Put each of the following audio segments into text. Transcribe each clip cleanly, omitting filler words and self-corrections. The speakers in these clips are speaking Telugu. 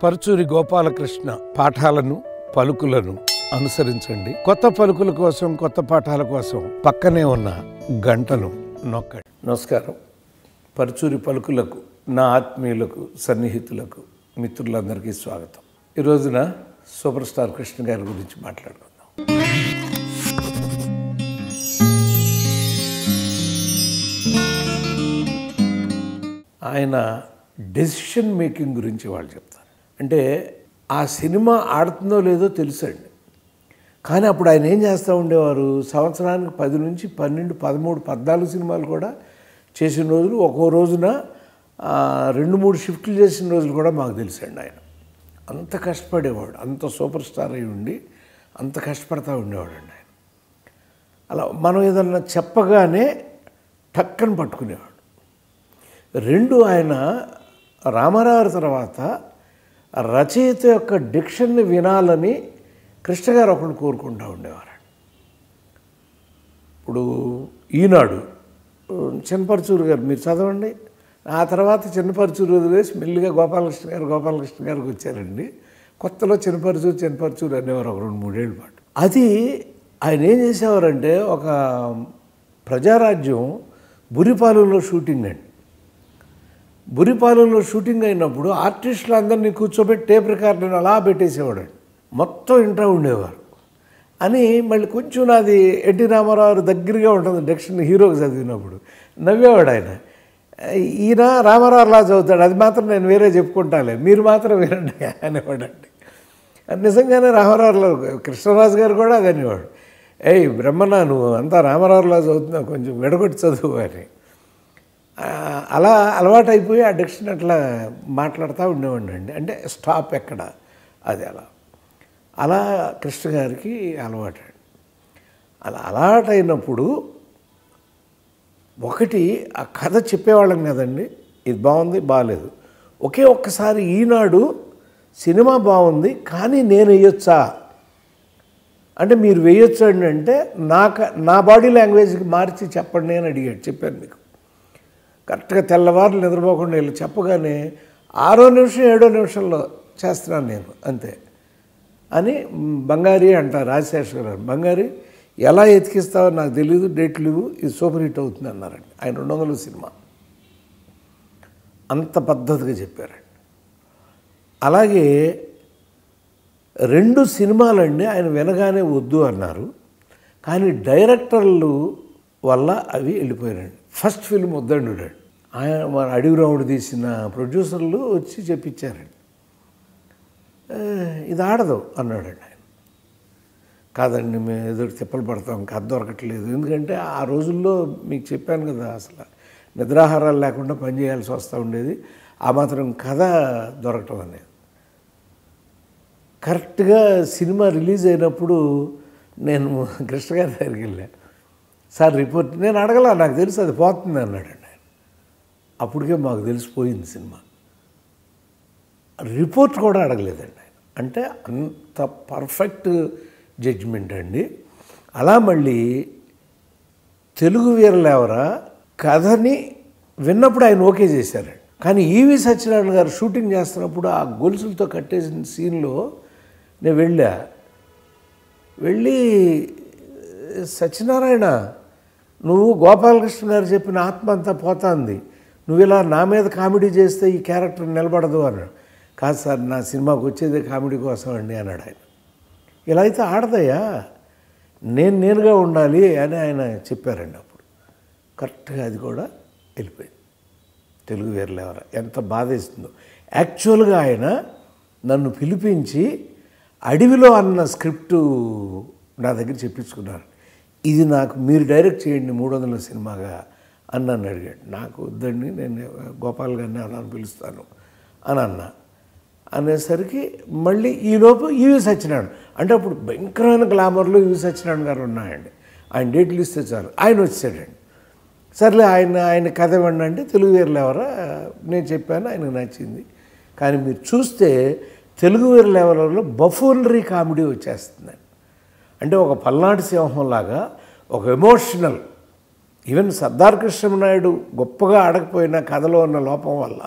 పరుచూరి గోపాలకృష్ణ పాఠాలను పలుకులను అనుసరించండి. కొత్త పలుకుల కోసం, కొత్త పాఠాల కోసం పక్కనే ఉన్న గంటను నొక్కండి. నమస్కారం. పరుచూరి పలుకులకు, నా ఆత్మీయులకు, సన్నిహితులకు, మిత్రులందరికీ స్వాగతం. ఈ రోజున సూపర్ స్టార్ కృష్ణ గారి గురించి మాట్లాడుకుందాం. ఆయన డెసిషన్ మేకింగ్ గురించి వాళ్ళు చెప్తారు. అంటే ఆ సినిమా ఆడుతుందో లేదో తెలుసండి, కానీ అప్పుడు ఆయన ఏం చేస్తూ ఉండేవారు, సంవత్సరానికి 10 నుంచి 12, 13, 14 సినిమాలు కూడా చేసిన రోజులు, ఒక్కో రోజున 2-3 షిఫ్ట్లు చేసిన రోజులు కూడా మాకు తెలుసండి. ఆయన అంత కష్టపడేవాడు, అంత సూపర్ స్టార్ అయి ఉండి అంత కష్టపడతా ఉండేవాడు అండి ఆయన. అలా మనం ఏదన్నా చెప్పగానే టక్కని పట్టుకునేవాడు. 2, ఆయన రామారావు తర్వాత రచయిత యొక్క డిక్షన్ని వినాలని కృష్ణ గారు ఒకళ్ళు కోరుకుంటూ ఉండేవారు. ఇప్పుడు ఈనాడు చిన్నపరుచూరు గారు మీరు చదవండి. ఆ తర్వాత చిన్నపరుచూరు వదిలేసి మెల్లిగా గోపాలకృష్ణ గారికి వచ్చారండి. కొత్తలో చిన్నపరుచూరు అనేవారు ఒక 2-3 ఏళ్ళ పాటు. అది ఆయన ఏం చేసేవారంటే, ఒక ప్రజారాజ్యం బురిపాలెంలో షూటింగ్ అండి. బురిపాలెంలో షూటింగ్ అయినప్పుడు ఆర్టిస్టులు అందరినీ కూర్చోబెట్టి టేప్ రికార్డులను అలా పెట్టేసేవాడు. మొత్తం ఇంటా ఉండేవారు అని. మళ్ళీ కొంచెం నాది ఎన్టీ రామారావు దగ్గరగా ఉంటుంది డిక్షన్, హీరోకి చదివినప్పుడు నవ్వేవాడు ఆయన. ఈయన రామారావులా చదువుతాడు, అది మాత్రం నేను వేరే చెప్పుకుంటాలే, మీరు మాత్రం వినండి అనేవాడండి. నిజంగానే రామారావులో కృష్ణరాజు గారు కూడా అది అనేవాడు, ఏయ్ బ్రహ్మన్న నువ్వు అంతా రామారావులా చదువుతున్నావు, కొంచెం వెడగొట్టి చదువు అని. అలా అలవాటైపోయి ఆ డిక్షన్ అట్లా మాట్లాడుతూ ఉండేవాడిని అండి. అంటే స్టాప్ ఎక్కడ, అది అలా కృష్ణ గారికి అలవాటు. అలా అలవాటైనప్పుడు ఒకటి ఆ కథ చెప్పేవాళ్ళం కదండి, ఇది బాగుంది బాగాలేదు. ఒక్కసారి ఈనాడు సినిమా బాగుంది కానీ నేను వేయొచ్చా అంటే, మీరు వేయొచ్చు అండి అంటే నా బాడీ లాంగ్వేజ్కి మార్చి చెప్పండి అని అడిగాడు. చెప్పాను మీకు. కరెక్ట్గా తెల్లవారులు నిద్రపోకుండా వెళ్ళి చెప్పగానే 6వ నిమిషం 7వ నిమిషంలో చేస్తున్నాను నేను అంతే అని. బంగారి అంటారు రాజశేఖర్ గారు, బంగారి ఎలా ఎతికిస్తావో నాకు తెలియదు, డేట్లు ఇవ్వు, ఇది సూపర్ హిట్ అవుతుంది అన్నారండి. ఆయన 200 సినిమా అంత పద్ధతిగా చెప్పారండి. అలాగే 2 సినిమాలండి ఆయన వినగానే వద్దు అన్నారు, కానీ డైరెక్టర్లు వల్ల అవి వెళ్ళిపోయారండి. ఫస్ట్ ఫిల్మ్ వద్దండు ఆయన, మన అడవి రాముడు తీసిన ప్రొడ్యూసర్లు వచ్చి చెప్పించారండి, ఇది ఆడదు అన్నాడండి ఆయన. కాదండి మేము ఏదో తిప్పలు పడతాం, కథ దొరకట్లేదు. ఎందుకంటే ఆ రోజుల్లో మీకు చెప్పాను కదా, అసలు నిద్రాహారాలు లేకుండా పనిచేయాల్సి వస్తూ ఉండేది, ఆ మాత్రం కథ దొరకటం అనేది. కరెక్ట్గా సినిమా రిలీజ్ అయినప్పుడు నేను కృష్ణ గారి దగ్గరికి వెళ్ళాను. సార్ రిపోర్ట్ నేను అడగలా, నాకు తెలుసు అది పోతుంది అన్నాడండి ఆయన. అప్పటికే మాకు తెలిసిపోయింది సినిమా. రిపోర్ట్ కూడా అడగలేదండి ఆయన. అంటే అంత పర్ఫెక్ట్ జడ్జిమెంట్ అండి. అలా మళ్ళీ తెలుగు వీరలేవరా కథని విన్నప్పుడు ఆయన ఓకే చేశారండి. కానీ ఈవి సత్యనారాయణ గారు షూటింగ్ చేస్తున్నప్పుడు ఆ గొలుసులతో కట్టేసిన సీన్లో నేను వెళ్ళి సత్యనారాయణ, నువ్వు గోపాలకృష్ణ గారు చెప్పిన ఆత్మ అంతా పోతుంది, నువ్వు ఇలా నా మీద కామెడీ చేస్తే ఈ క్యారెక్టర్ నిలబడదు అన్నాడు. కాదు సార్, నా సినిమాకి వచ్చేదే కామెడీ కోసం అండి అన్నాడు ఆయన. ఇలా అయితే ఆడదయ్యా, నేనుగా ఉండాలి అని ఆయన చెప్పారండి. అప్పుడు కరెక్ట్గా అది కూడా వెళ్ళిపోయింది. తెలుగు వీరలేవరా ఎంత బాధేస్తుందో. యాక్చువల్గా ఆయన నన్ను పిలిపించి అడవిలో అన్న స్క్రిప్టు నా దగ్గర చెప్పించుకున్నారు. ఇది నాకు మీరు డైరెక్ట్ చేయండి 300 సినిమాగా అని నన్ను అడిగాడు. నాకు వద్దండి, నేను గోపాల్ గారిని అలా పిలుస్తాను అని అనేసరికి మళ్ళీ ఈలోపు ఈవి సత్యనారాయణ, అంటే అప్పుడు భయంకరమైన గ్లామర్లో ఈవి సత్యనారాయణ గారు ఉన్నాయండి. ఆయన డేట్లు ఇస్తే చాలు ఆయన వచ్చాడండి. సర్లే ఆయన కథ ఇవ్వండి అంటే, తెలుగు వీరలేవరా నేను చెప్పాను, ఆయనకు నచ్చింది. కానీ మీరు చూస్తే తెలుగు వీరలేవలలో బఫూనరీ కామెడీ వచ్చేస్తుందండి. అంటే ఒక పల్నాటి సింహంలాగా ఒక ఎమోషనల్, ఈవెన్ సర్దార్ కృష్ణనాయుడు గొప్పగా ఆడకపోయినా కథలో ఉన్న లోపం వల్ల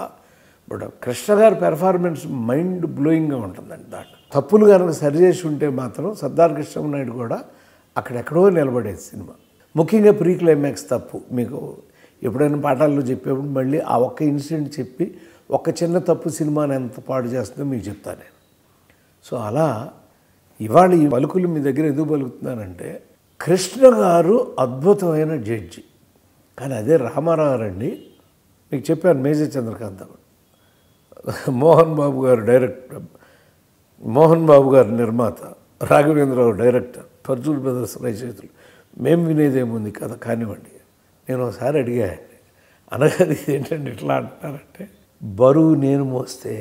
బట్ కృష్ణ గారి పెర్ఫార్మెన్స్ మైండ్ బ్లోయింగ్గా ఉంటుందండి. దాంట్లో తప్పులు కనుక సరిచేసి ఉంటే మాత్రం సర్దార్ కృష్ణనాయుడు కూడా అక్కడెక్కడో నిలబడేది సినిమా. ముఖ్యంగా ప్రీ క్లైమాక్స్ తప్పు మీకు ఎప్పుడైనా పాఠాల్లో చెప్పేప్పుడు మళ్ళీ ఆ ఒక్క ఇన్సిడెంట్ చెప్పి ఒక చిన్న తప్పు సినిమాని ఎంత పాడు చేస్తుందో మీకు చెప్తాను నేను. సో అలా ఇవాళ ఈ పలుకులు మీ దగ్గర ఎందుకు పలుకుతున్నానంటే, కృష్ణ గారు అద్భుతమైన జడ్జి, కానీ అదే రామారావు అండి మీకు చెప్పాను మేజర్ చంద్రకాంత్ మోహన్ బాబు గారు డైరెక్టర్, మోహన్ బాబు గారు నిర్మాత, రాఘవేంద్రరావు డైరెక్టర్, పర్జూల్ బ్రదర్స్ రచయితలు. మేము వినేదేముంది కథ కానివ్వండి. నేను ఒకసారి అడిగాయండి, అనగాది ఏంటంటే ఇట్లా అంటున్నారంటే, బరువు నేను మోస్తే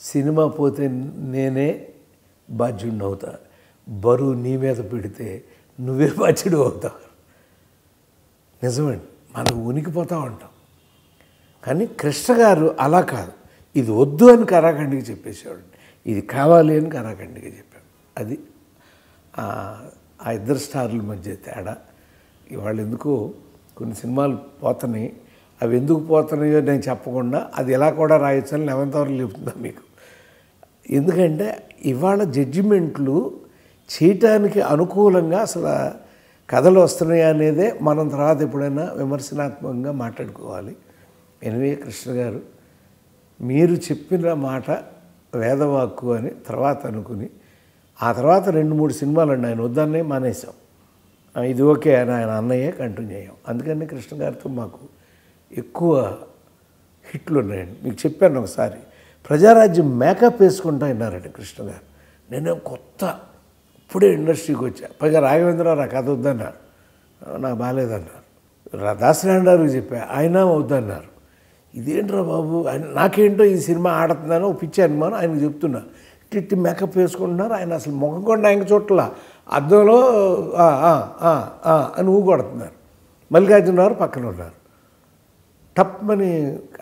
సినిమా పోతే నేనే బాధ్యుడిని అవుతా, బరువు నీ మీద పెడితే నువ్వే బాధ్యుడు అవుతావు. నిజమండి, మనం ఉనికిపోతూ ఉంటాం. కానీ కృష్ణ గారు అలా కాదు, ఇది వద్దు అని కరాఖండికి చెప్పేసేవాడు, ఇది కావాలి అని కరాఖండికి చెప్పాడు. అది ఆ ఇద్దరు స్టార్ల మధ్య తేడా. ఇవాళ ఎందుకో కొన్ని సినిమాలు పోతున్నాయి, అవి ఎందుకు పోతున్నాయో నేను చెప్పకుండా అది ఎలా కూడా రాయొచ్చు అని 11th అవర్లో చెప్తున్నా మీకు. ఎందుకంటే ఇవాళ జడ్జిమెంట్లు చేయటానికి అనుకూలంగా అసలు కథలు వస్తున్నాయి అనేదే మనం తర్వాత ఎప్పుడైనా విమర్శనాత్మకంగా మాట్లాడుకోవాలి. ఎనివే కృష్ణ గారు, మీరు చెప్పిన మాట వేదవాక్కు అని తర్వాత అనుకుని, ఆ తర్వాత 2-3 సినిమాలు అండి ఆయన వద్దన్నే మానేసాం. ఇది ఓకే అని ఆయన అన్నయ్యే కంటిన్యూ అయ్యాం. అందుకని కృష్ణ గారితో మాకు ఎక్కువ హిట్లు ఉన్నాయండి. మీకు చెప్పాను ఒకసారి, ప్రజారాజ్యం మేకప్ వేసుకుంటా విన్నారండి కృష్ణ గారు. నేను కొత్త ఇప్పుడే ఇండస్ట్రీకి వచ్చా, పైగా రాఘవేంద్రరావు ఆ కథ వద్దన్నారు, నాకు బాగాలేదన్నారు. దాసనారాయణరావు చెప్పా, ఆయన వద్దన్నారు. ఇదేంట్రా బాబు, నాకేంటో ఈ సినిమా ఆడుతున్నానో పిచ్చి అనుమానం ఆయనకు చెప్తున్నా. ఇట్టి మేకప్ వేసుకుంటున్నారు, ఆయన అసలు ముఖం కూడా ఆయన చోట్ల అద్దంలో అని ఊగొడుతున్నారు. మల్లికార్జునరావు పక్కన ఉన్నారు. టప్మని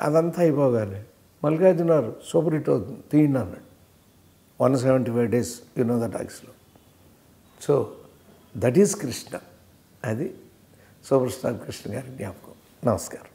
అదంతా అయిపోగానే మల్లికార్జునరావు సూపర్ హిట్ అవుతుంది తీయండి అన్నాడు. 175 days ద టాక్స్లో. So that is Krishna. అది సూపర్ స్టార్ కృష్ణ గారి జ్ఞాపకం. నమస్కారం.